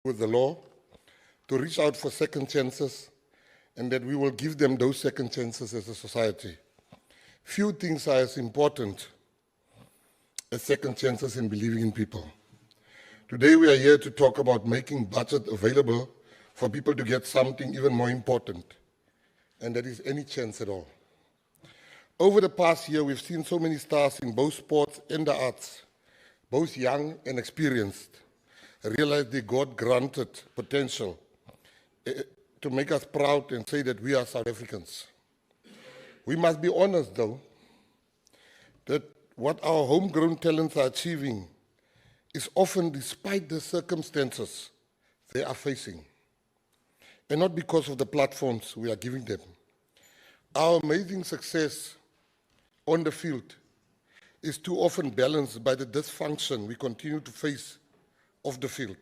with the law to reach out for second chances, and that we will give them those second chances as a society. Few things are as important as second chances in believing in people. Today we are here to talk about making budget available for people to get something even more important, and that is any chance at all. Over the past year, we've seen so many stars in both sports and the arts, both young and experienced, realize their God-granted potential to make us proud and say that we are South Africans. We must be honest, though, that what our homegrown talents are achieving is often despite the circumstances they are facing, and not because of the platforms we are giving them. Our amazing success on the field is too often balanced by the dysfunction we continue to face off the field.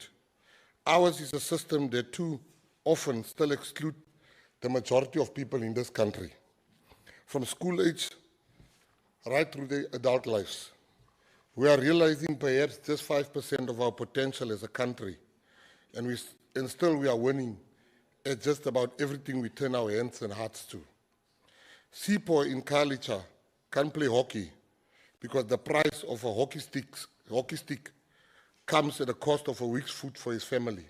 Ours is a system that too often still excludes the majority of people in this country, from school age right through their adult lives. We are realizing perhaps just 5% of our potential as a country, and still we are winning at just about everything we turn our hands and hearts to. Sipho in Kalicha can't play hockey because the price of a hockey stick comes at the cost of a week's food for his family.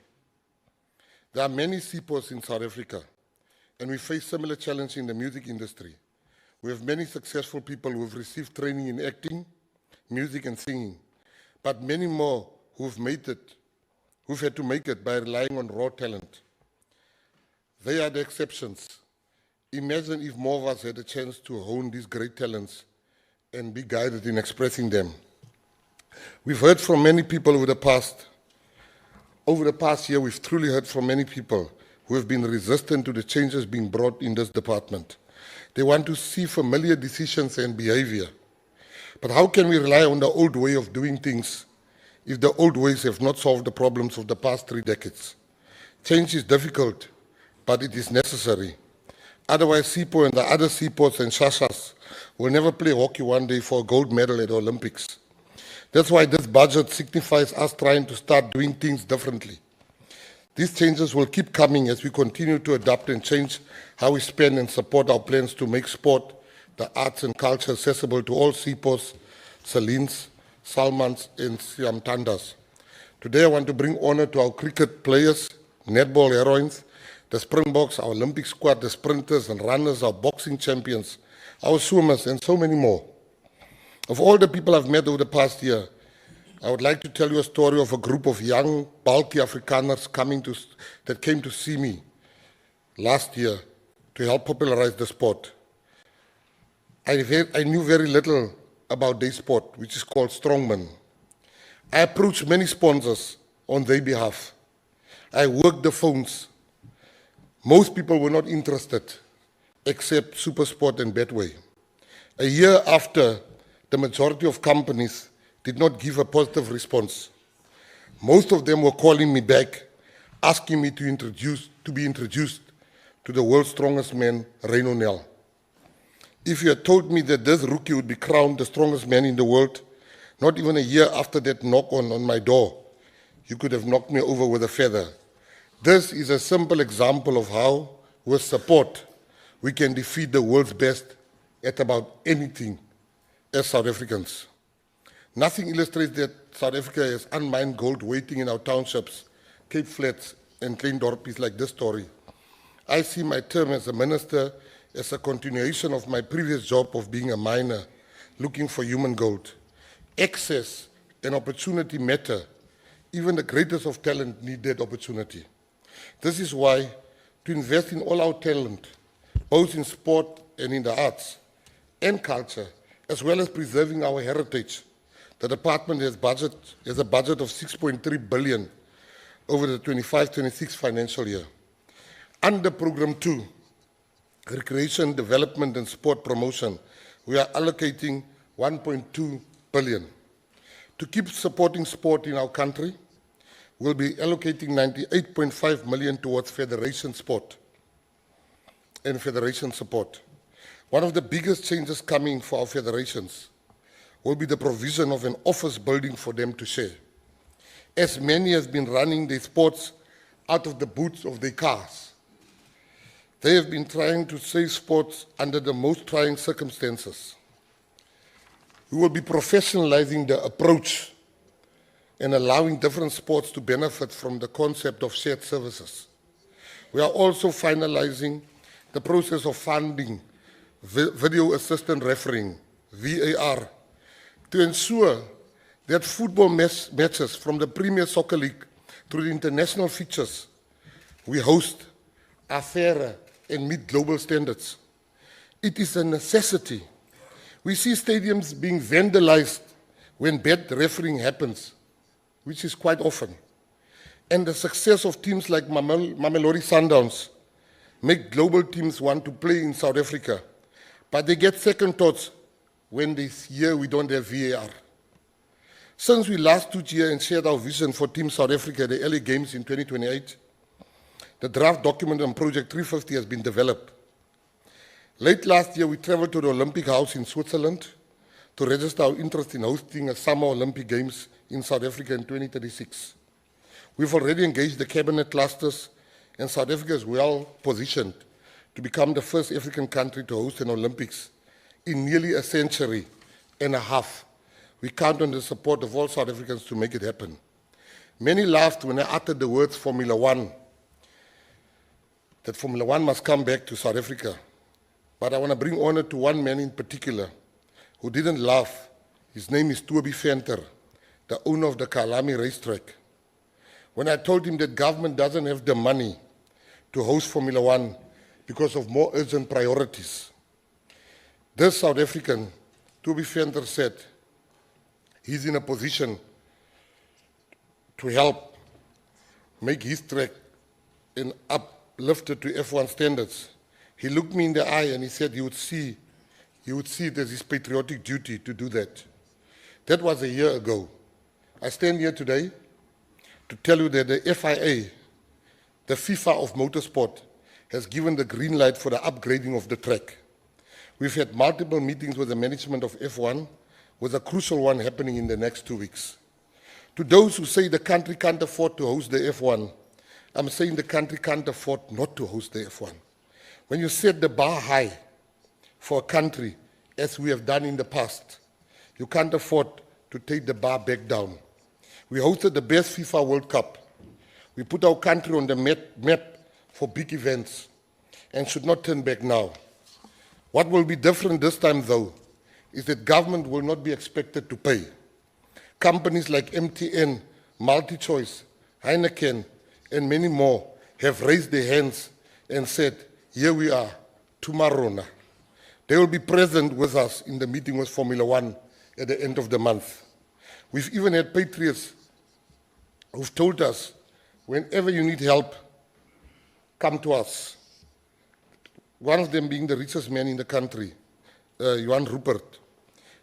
There are many Siphos in South Africa, and we face similar challenges in the music industry. We have many successful people who have received training in acting, music and singing, but many more who've had to make it by relying on raw talent. They are the exceptions. Imagine if more of us had a chance to hone these great talents and be guided in expressing them. We've heard from many people over the past year, we've truly heard from many people who have been resistant to the changes being brought in this department. They want to see familiar decisions and behavior. But how can we rely on the old way of doing things if the old ways have not solved the problems of the past 3 decades? Change is difficult, but it is necessary. Otherwise, Sipho and the other Siphos and Shashas will never play hockey one day for a gold medal at the Olympics. That's why this budget signifies us trying to start doing things differently. These changes will keep coming as we continue to adapt and change how we spend and support our plans to make sport, the arts and culture accessible to all Siphos, Salines, Salmans, and Siamtandas. Today I want to bring honor to our cricket players, netball heroines, the Springboks, our Olympic squad, the sprinters and runners, our boxing champions, our swimmers, and so many more. Of all the people I've met over the past year, I would like to tell you a story of a group of young, bulky Afrikaners that came to see me last year to help popularize the sport. I knew very little about their sport, which is called strongman. I approached many sponsors on their behalf. I worked the phones. Most people were not interested, except Supersport and Betway. A year after, the majority of companies did not give a positive response. Most of them were calling me back, asking me to be introduced to the world's strongest man, Ray O'Neill. If you had told me that this rookie would be crowned the strongest man in the world, not even a year after that knock on my door, you could have knocked me over with a feather. This is a simple example of how, with support, we can defeat the world's best at about anything as South Africans. Nothing illustrates that South Africa has unmined gold waiting in our townships, Cape Flats, and Kleindorpies like this story. I see my term as a minister as a continuation of my previous job of being a miner, looking for human gold. Access and opportunity matter. Even the greatest of talent need that opportunity. This is why, to invest in all our talent, both in sport and in the arts and culture, as well as preserving our heritage, the department has a budget of 6.3 billion over the 25-26 financial year. Under Program 2, Recreation, Development and Sport Promotion, we are allocating 1.2 billion. To keep supporting sport in our country, we'll be allocating 98.5 million towards federation sport and federation support. One of the biggest changes coming for our federations will be the provision of an office building for them to share. As many have been running their sports out of the boots of their cars. They have been trying to save sports under the most trying circumstances. We will be professionalizing the approach and allowing different sports to benefit from the concept of shared services. We are also finalizing the process of funding video assistant refereeing, VAR, to ensure that football matches from the Premier Soccer League to the international fixtures we host are fairer and meet global standards. It is a necessity. We see stadiums being vandalized when bad refereeing happens, which is quite often. And the success of teams like Mamelodi Sundowns make global teams want to play in South Africa, but they get second thoughts when they hear we don't have VAR. Since we last stood here and shared our vision for Team South Africa at the LA Games in 2028, the draft document on Project 350 has been developed. Late last year, we traveled to the Olympic House in Switzerland to register our interest in hosting a Summer Olympic Games in South Africa in 2036. We've already engaged the cabinet clusters, and South Africa is well positioned to become the first African country to host an Olympics in nearly a century and a half. We count on the support of all South Africans to make it happen. Many laughed when I uttered the words Formula One, that Formula One must come back to South Africa. But I want to bring honor to one man in particular who didn't laugh. His name is Toby Venter, the owner of the Kalami racetrack. When I told him that government doesn't have the money to host Formula One because of more urgent priorities, this South African, Toby Venter, said he's in a position to help make his track and uplift it to F1 standards. He looked me in the eye and he said he would see it as his patriotic duty to do that. That was a year ago. I stand here today to tell you that the FIA, the FIFA of motorsport, has given the green light for the upgrading of the track. We've had multiple meetings with the management of F1, with a crucial one happening in the next 2 weeks. To those who say the country can't afford to host the F1, I'm saying the country can't afford not to host the F1. When you set the bar high for a country, as we have done in the past, you can't afford to take the bar back down. We hosted the best FIFA World Cup. We put our country on the map for big events and should not turn back now. What will be different this time, though, is that government will not be expected to pay. Companies like MTN, MultiChoice, Heineken, and many more have raised their hands and said, here we are, tomorrow. They will be present with us in the meeting with Formula One at the end of the month. We've even had patriots who've told us, whenever you need help, come to us. One of them being the richest man in the country, Johan Rupert.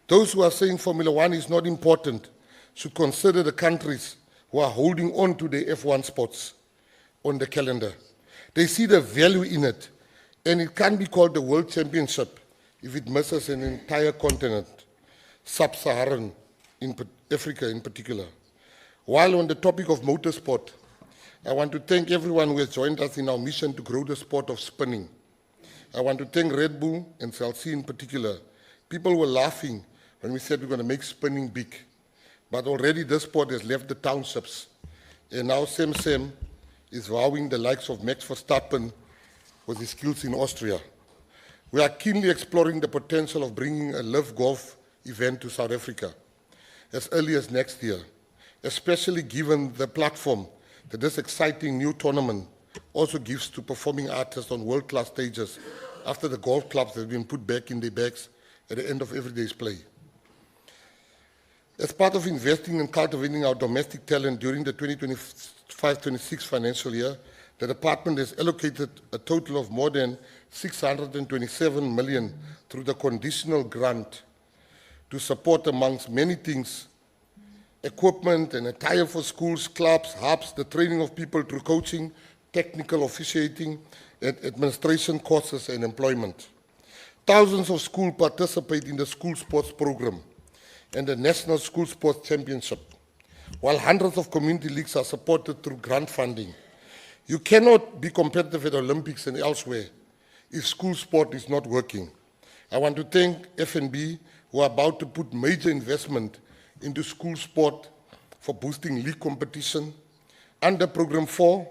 Those who are saying Formula One is not important should consider the countries who are holding on to the F1 spots on the calendar. They see the value in it, and it can't be called the World Championship if it misses an entire continent, sub-Saharan, in Africa in particular. While on the topic of motorsport, I want to thank everyone who has joined us in our mission to grow the sport of spinning. I want to thank Red Bull and Celsi in particular. People were laughing when we said we're going to make spinning big. But already this sport has left the townships. And now Sam is wowing the likes of Max Verstappen with his skills in Austria. We are keenly exploring the potential of bringing a live golf event to South Africa as early as next year, especially given the platform that this exciting new tournament also gives to performing artists on world-class stages after the golf clubs have been put back in their bags at the end of every day's play. As part of investing and cultivating our domestic talent during the 2025-26 financial year, the department has allocated a total of more than 627 million through the conditional grant to support, amongst many things, equipment and attire for schools, clubs, hubs, the training of people through coaching, technical officiating, and administration courses and employment. Thousands of schools participate in the school sports program and the National School Sports Championship, while hundreds of community leagues are supported through grant funding. You cannot be competitive at the Olympics and elsewhere if school sport is not working. I want to thank FNB, who are about to put major investment into school sport for boosting league competition. Under Program 4,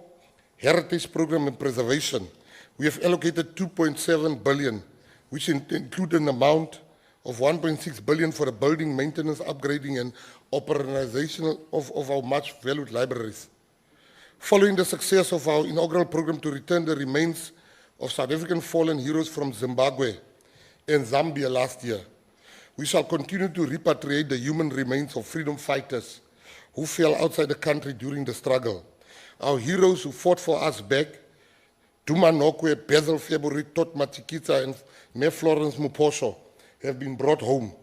Heritage Program and Preservation, we have allocated 2.7 billion, which include an amount of 1.6 billion for the building, maintenance, upgrading, and operationalization of our much valued libraries. Following the success of our inaugural program to return the remains of South African fallen heroes from Zimbabwe and Zambia last year, we shall continue to repatriate the human remains of freedom fighters who fell outside the country during the struggle. Our heroes who fought for us back, Duma Nokwe, Basil February, Tot Matikita, and Me Florence Muposho, have been brought home.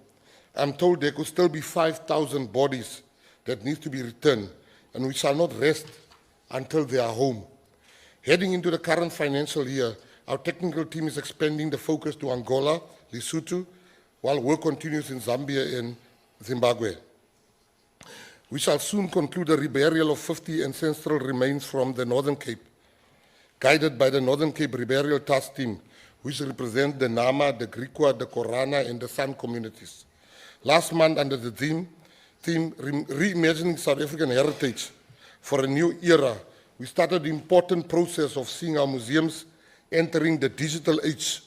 I'm told there could still be 5,000 bodies that need to be returned, and we shall not rest until they are home. Heading into the current financial year, our technical team is expanding the focus to Angola, Lesotho, while work continues in Zambia and Zimbabwe. We shall soon conclude the reburial of 50 ancestral remains from the Northern Cape, guided by the Northern Cape Reburial Task Team, which represent the Nama, the Griqua, the Korana, and the San communities. Last month, under the theme Reimagining South African Heritage for a New Era, we started the important process of seeing our museums entering the digital age,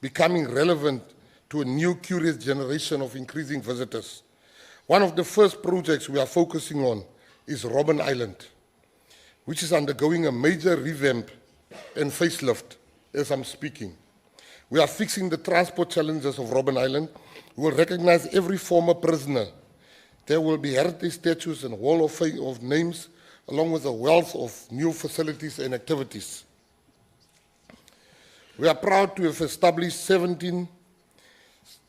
becoming relevant to a new curious generation of increasing visitors. One of the first projects we are focusing on is Robben Island, which is undergoing a major revamp and facelift as I'm speaking. We are fixing the transport challenges of Robben Island. We will recognize every former prisoner. There will be heritage statues and wall of names, along with a wealth of new facilities and activities. We are proud to have established 17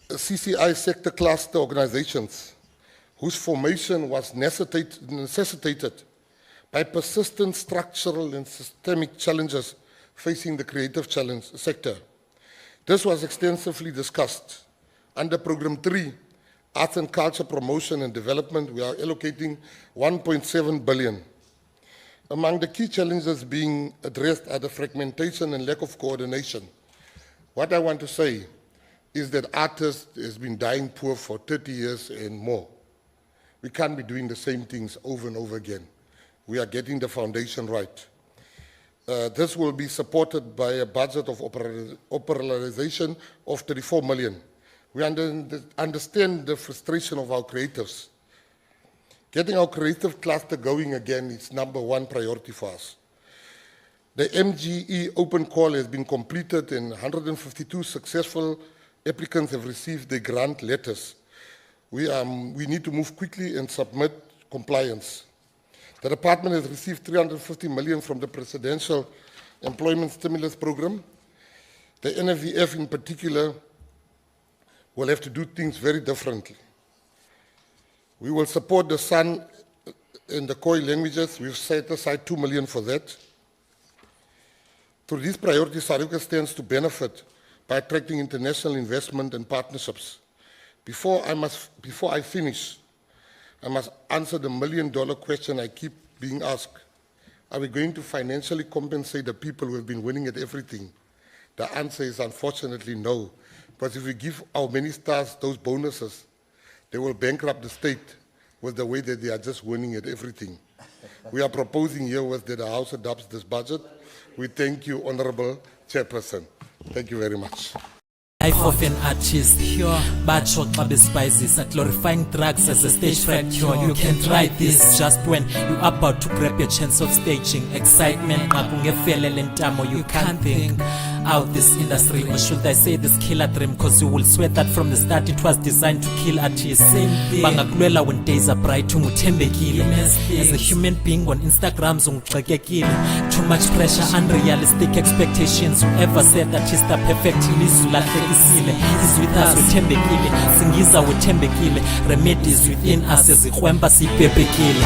CCI sector cluster organizations whose formation was necessitated by persistent structural and systemic challenges facing the creative sector. This was extensively discussed. Under Program 3, Arts and Culture Promotion and Development, we are allocating 1.7 billion. Among the key challenges being addressed are the fragmentation and lack of coordination. What I want to say is that artists has been dying poor for 30 years and more. We can't be doing the same things over and over again. We are getting the foundation right. This will be supported by a budget of operationalization of 34 million. We understand the frustration of our creatives. Getting our creative cluster going again is #1 priority for us. The MGE open call has been completed and 152 successful applicants have received their grant letters. We need to move quickly and submit compliance. The department has received 350 million from the Presidential Employment Stimulus Program. The NFVF in particular will have to do things very differently. We will support the San and the Khoi languages. We've set aside 2 million for that. Through these priorities, South Africa stands to benefit by attracting international investment and partnerships. Before I finish, I must answer the million-dollar question I keep being asked. Are we going to financially compensate the people who have been winning at everything? The answer is unfortunately no. Because if we give our many stars those bonuses, they will bankrupt the state with the way that they are just winning at everything. We are proposing here was that the House adopts this budget. We thank you, Honorable Chairperson. Thank you very much. Life of an artist, bad shot by spices, glorifying drugs as a stage fright cure. You can try this just when you're about to grab your chance of staging. Excitement, you can't think out this industry, or should I say this killer dream, cause you will swear that from the start it was designed to kill artists. Bangakulwela when days are bright, as a human being on Instagram, too much pressure, unrealistic expectations. Whoever said that is the perfect is with us, wethembekile, singiza wethembekile, remedies within us as ikhwemba sibhebhekile.